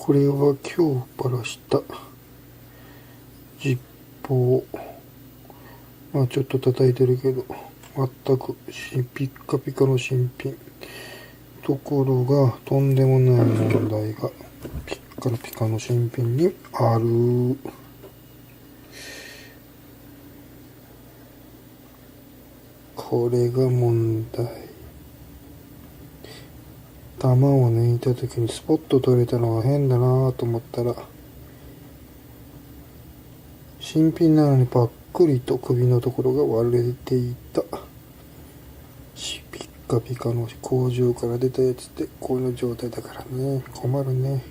これは今日ばらしたジッポー。ちょっと叩いてるけど、全くピッカピカの新品。ところが、とんでもない問題が、ピッカピカの新品にある。これが問題。玉を抜いた時にスポッと取れたのが変だなぁと思ったら、新品なのにパックリと首のところが割れていた。ピッカピカの工場から出たやつってこの状態だからね、困るね。